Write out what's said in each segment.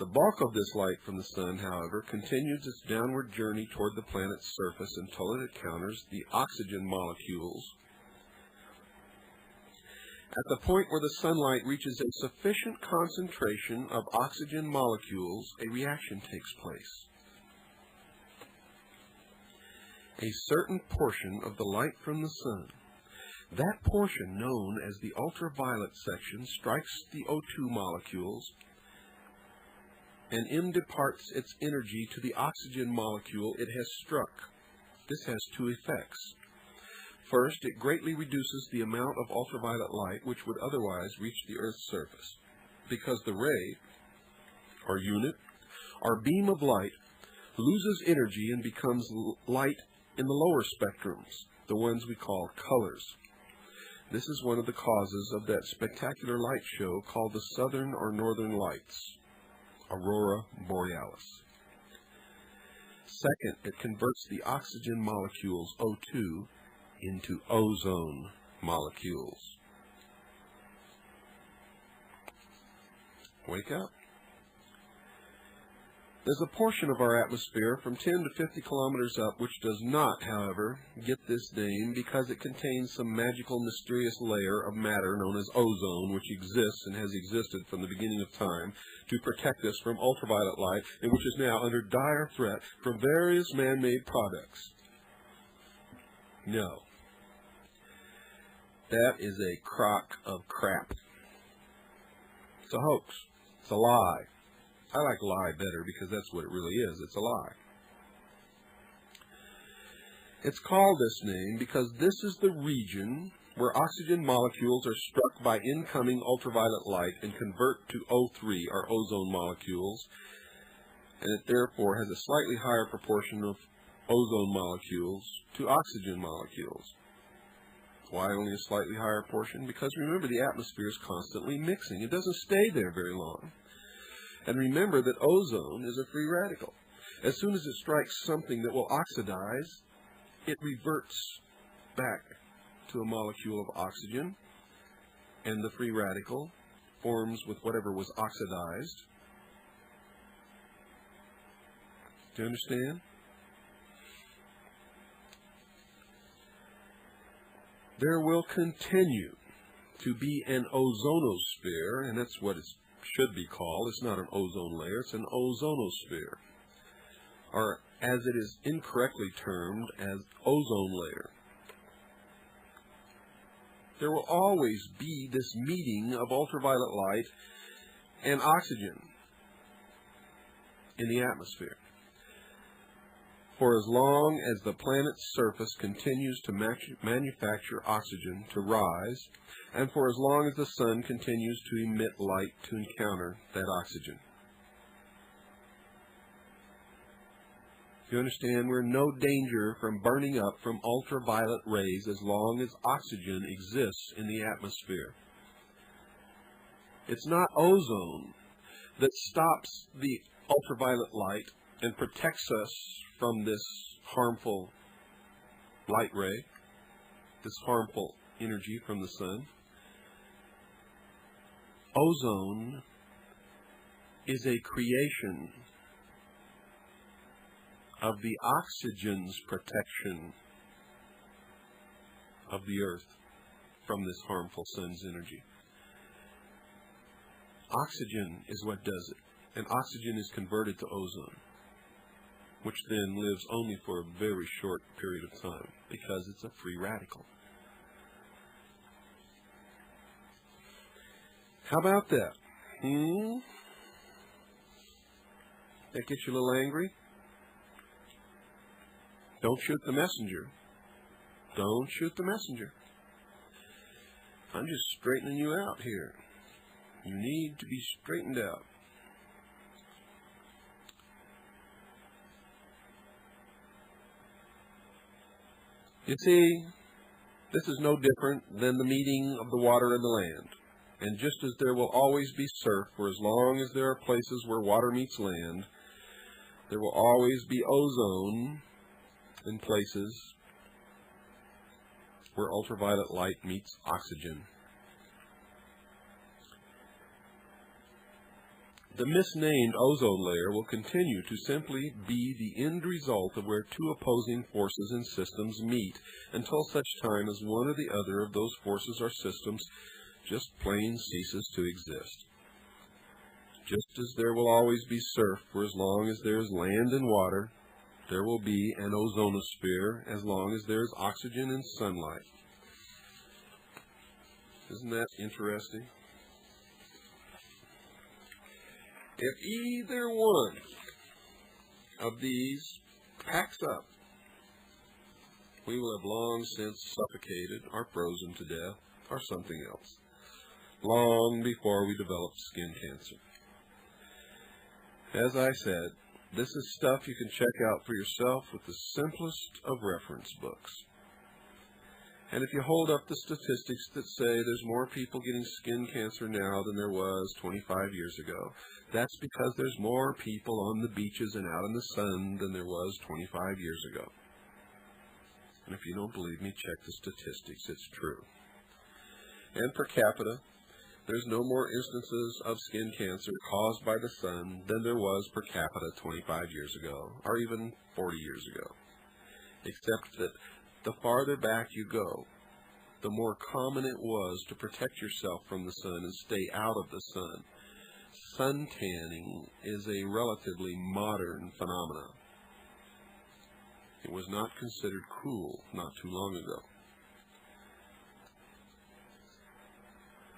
The bulk of this light from the sun, however, continues its downward journey toward the planet's surface until it encounters the oxygen molecules. At the point where the sunlight reaches a sufficient concentration of oxygen molecules, a reaction takes place. A certain portion of the light from the sun, that portion known as the ultraviolet section, strikes the O2 molecules and imparts its energy to the oxygen molecule it has struck. This has two effects. First, it greatly reduces the amount of ultraviolet light which would otherwise reach the Earth's surface, because the ray, or unit, or beam of light, loses energy and becomes light in the lower spectrums, the ones we call colors. This is one of the causes of that spectacular light show called the Southern or Northern Lights, Aurora Borealis. Second, it converts the oxygen molecules O2 into ozone molecules. Wake up. There's a portion of our atmosphere from 10 to 50 kilometers up which does not, however, get this name because it contains some magical, mysterious layer of matter known as ozone, which exists and has existed from the beginning of time to protect us from ultraviolet light, and which is now under dire threat from various man-made products. No. That is a crock of crap. It's a hoax. It's a lie. I like lie better because that's what it really is. It's a lie. It's called this name because this is the region where oxygen molecules are struck by incoming ultraviolet light and convert to O3, or ozone molecules, and it therefore has a slightly higher proportion of ozone molecules to oxygen molecules. Why only a slightly higher portion? Because remember, the atmosphere is constantly mixing. It doesn't stay there very long. And remember that ozone is a free radical. As soon as it strikes something that will oxidize, it reverts back to a molecule of oxygen, and the free radical forms with whatever was oxidized. Do you understand? There will continue to be an ozonosphere, and that's what it should be called. It's not an ozone layer, it's an ozonosphere, or as it is incorrectly termed, as ozone layer. There will always be this meeting of ultraviolet light and oxygen in the atmosphere. For as long as the planet's surface continues to manufacture oxygen to rise, and for as long as the sun continues to emit light to encounter that oxygen. You understand, we're in no danger from burning up from ultraviolet rays as long as oxygen exists in the atmosphere. It's not ozone that stops the ultraviolet light and protects us from this harmful light ray, this harmful energy from the sun. Ozone is a creation of the oxygen's protection of the earth from this harmful sun's energy. Oxygen is what does it, and oxygen is converted to ozone, which then lives only for a very short period of time because it's a free radical. How about that? That gets you a little angry? Don't shoot the messenger. Don't shoot the messenger. I'm just straightening you out here. You need to be straightened out. You see, this is no different than the meeting of the water and the land. And just as there will always be surf for as long as there are places where water meets land, there will always be ozone in places where ultraviolet light meets oxygen. The misnamed ozone layer will continue to simply be the end result of where two opposing forces and systems meet until such time as one or the other of those forces or systems just plain ceases to exist. Just as there will always be surf for as long as there is land and water, there will be an ozonosphere as long as there is oxygen and sunlight. Isn't that interesting? If either one of these packs up, we will have long since suffocated or frozen to death or something else, long before we develop skin cancer. As I said, this is stuff you can check out for yourself with the simplest of reference books. And if you hold up the statistics that say there's more people getting skin cancer now than there was 25 years ago, that's because there's more people on the beaches and out in the sun than there was 25 years ago. And if you don't believe me, check the statistics. It's true. And per capita, there's no more instances of skin cancer caused by the sun than there was per capita 25 years ago, or even 40 years ago. Except that the farther back you go, the more common it was to protect yourself from the sun and stay out of the sun. Sun tanning is a relatively modern phenomenon. It was not considered cool not too long ago.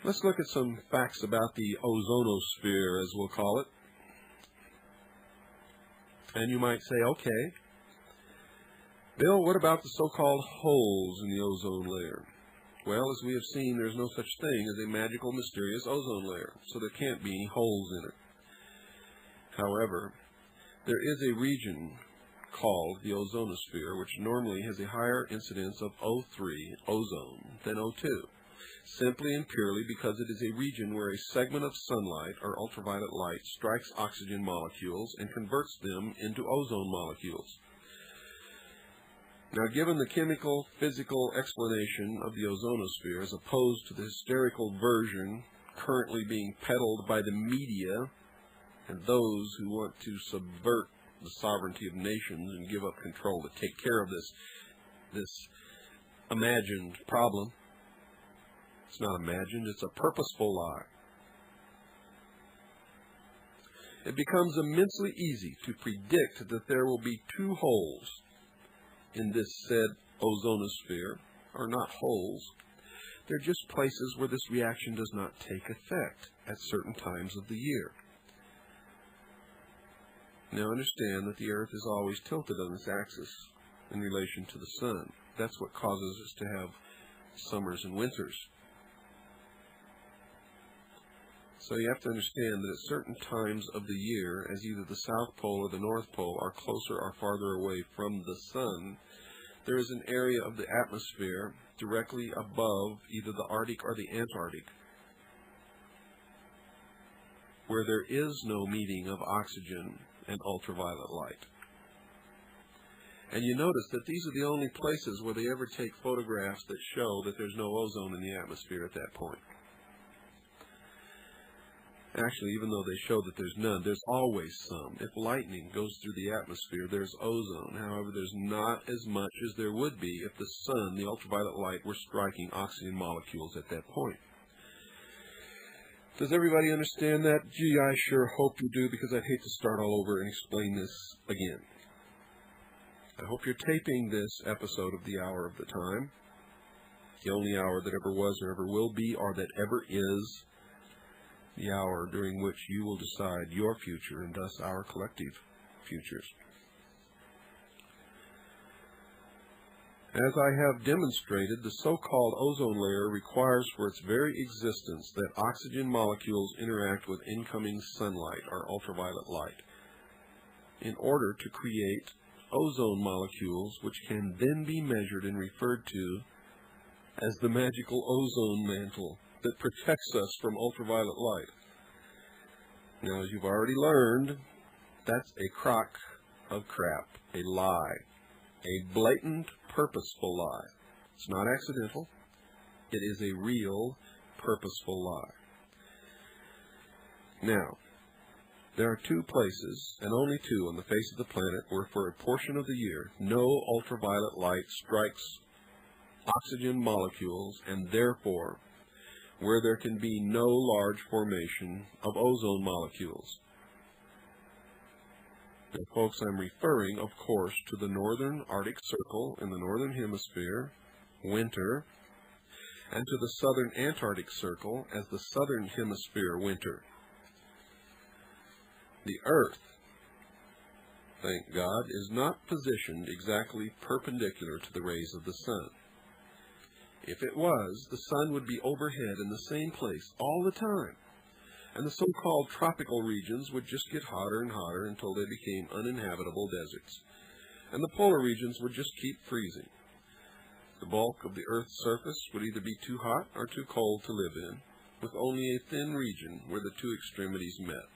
Let's look at some facts about the ozonosphere, as we'll call it. And you might say, okay, Bill, what about the so-called holes in the ozone layer? Well, as we have seen, there's no such thing as a magical, mysterious ozone layer, so there can't be any holes in it. However, there is a region called the ozonosphere, which normally has a higher incidence of O3, ozone, than O2, simply and purely because it is a region where a segment of sunlight or ultraviolet light strikes oxygen molecules and converts them into ozone molecules. Now, given the chemical, physical explanation of the ozonosphere as opposed to the hysterical version currently being peddled by the media and those who want to subvert the sovereignty of nations and give up control to take care of this imagined problem, it's not imagined, it's a purposeful lie. It becomes immensely easy to predict that there will be two holes in this said ozonosphere, are not holes. They're just places where this reaction does not take effect at certain times of the year. Now understand that the Earth is always tilted on this axis in relation to the sun. That's what causes us to have summers and winters. So you have to understand that at certain times of the year, as either the South Pole or the North Pole are closer or farther away from the sun, there is an area of the atmosphere directly above either the Arctic or the Antarctic where there is no meeting of oxygen and ultraviolet light. And you notice that these are the only places where they ever take photographs that show that there's no ozone in the atmosphere at that point. Actually, even though they show that there's none, there's always some. If lightning goes through the atmosphere, there's ozone. However, there's not as much as there would be if the sun, the ultraviolet light, were striking oxygen molecules at that point. Does everybody understand that? Gee, I sure hope you do, because I'd hate to start all over and explain this again. I hope you're taping this episode of The Hour of the Time, the only hour that ever was or ever will be or that ever is, the hour during which you will decide your future and thus our collective futures. As I have demonstrated, the so-called ozone layer requires for its very existence that oxygen molecules interact with incoming sunlight or ultraviolet light in order to create ozone molecules which can then be measured and referred to as the magical ozone mantle that protects us from ultraviolet light. Now, as you've already learned, that's a crock of crap, a lie, a blatant, purposeful lie. It's not accidental. It is a real, purposeful lie. Now, There are two places, and only two on the face of the planet, where for a portion of the year no ultraviolet light strikes oxygen molecules, and therefore where there can be no large formation of ozone molecules. Now, folks, I'm referring, of course, to the northern Arctic Circle in the northern hemisphere, winter, and to the southern Antarctic Circle as the southern hemisphere, winter. The Earth, thank God, is not positioned exactly perpendicular to the rays of the sun. If it was, the sun would be overhead in the same place all the time, and the so-called tropical regions would just get hotter and hotter until they became uninhabitable deserts, and the polar regions would just keep freezing. The bulk of the Earth's surface would either be too hot or too cold to live in, with only a thin region where the two extremities met,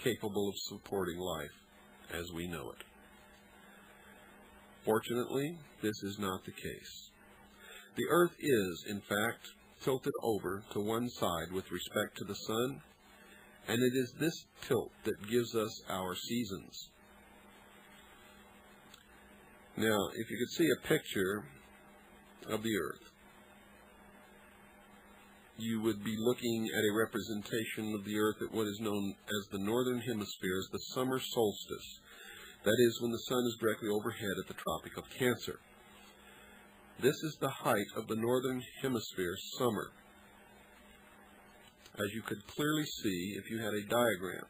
capable of supporting life as we know it. Fortunately, this is not the case. The Earth is, in fact, tilted over to one side with respect to the sun, and it is this tilt that gives us our seasons. Now, if you could see a picture of the Earth, you would be looking at a representation of the Earth at what is known as the northern hemisphere, as the summer solstice. That is, when the sun is directly overhead at the Tropic of Cancer. This is the height of the northern hemisphere summer. As you could clearly see if you had a diagram,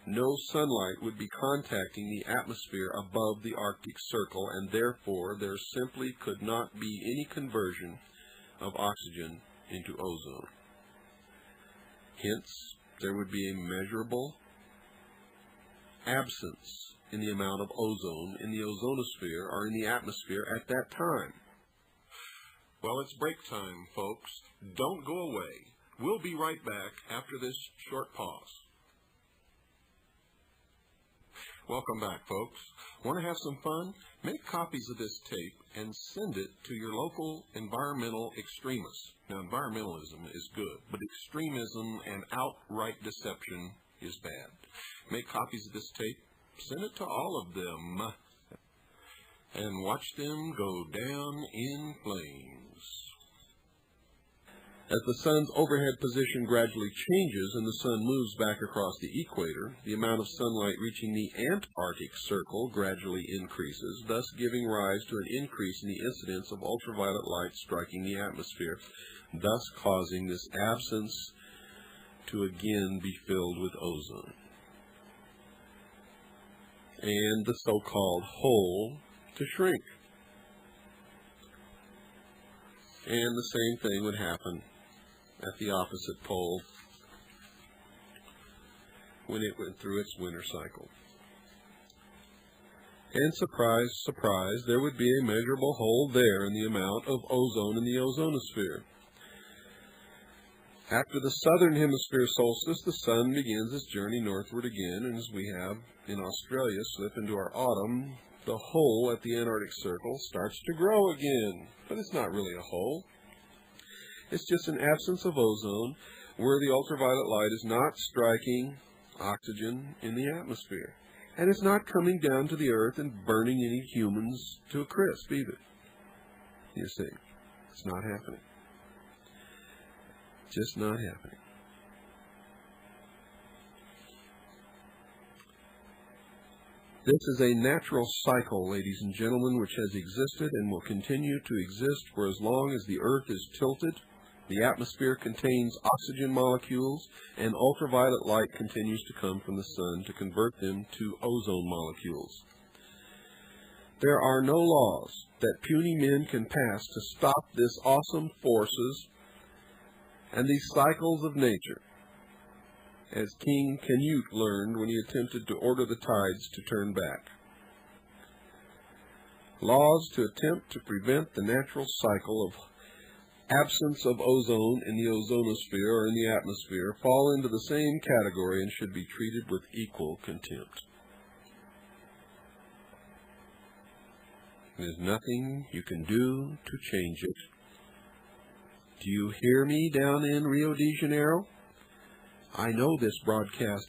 no sunlight would be contacting the atmosphere above the Arctic Circle, and therefore there simply could not be any conversion of oxygen into ozone. Hence, there would be a measurable absence in the amount of ozone in the ozonosphere or in the atmosphere at that time. Well, it's break time, folks. Don't go away. We'll be right back after this short pause. Welcome back, folks. Want to have some fun? Make copies of this tape and send it to your local environmental extremists. Now, environmentalism is good, but extremism and outright deception is bad. Make copies of this tape, send it to all of them, and watch them go down in flames. As the sun's overhead position gradually changes and the sun moves back across the equator, the amount of sunlight reaching the Antarctic Circle gradually increases, thus giving rise to an increase in the incidence of ultraviolet light striking the atmosphere, thus causing this absence to again be filled with ozone. And the so-called hole to shrink. And the same thing would happen at the opposite pole when it went through its winter cycle. And surprise, surprise, there would be a measurable hole there in the amount of ozone in the ozonosphere. After the southern hemisphere solstice, the sun begins its journey northward again, and as we have in Australia slip into our autumn, the hole at the Antarctic Circle starts to grow again. But it's not really a hole. It's just an absence of ozone where the ultraviolet light is not striking oxygen in the atmosphere. And it's not coming down to the earth and burning any humans to a crisp either. You see, it's not happening. Just not happening. This is a natural cycle, ladies and gentlemen, which has existed and will continue to exist for as long as the Earth is tilted, the atmosphere contains oxygen molecules, and ultraviolet light continues to come from the sun to convert them to ozone molecules. There are no laws that puny men can pass to stop this awesome forces and these cycles of nature, as King Canute learned when he attempted to order the tides to turn back. Laws to attempt to prevent the natural cycle of absence of ozone in the ozonosphere or in the atmosphere fall into the same category and should be treated with equal contempt. There's nothing you can do to change it. Do you hear me down in Rio de Janeiro? I know this broadcast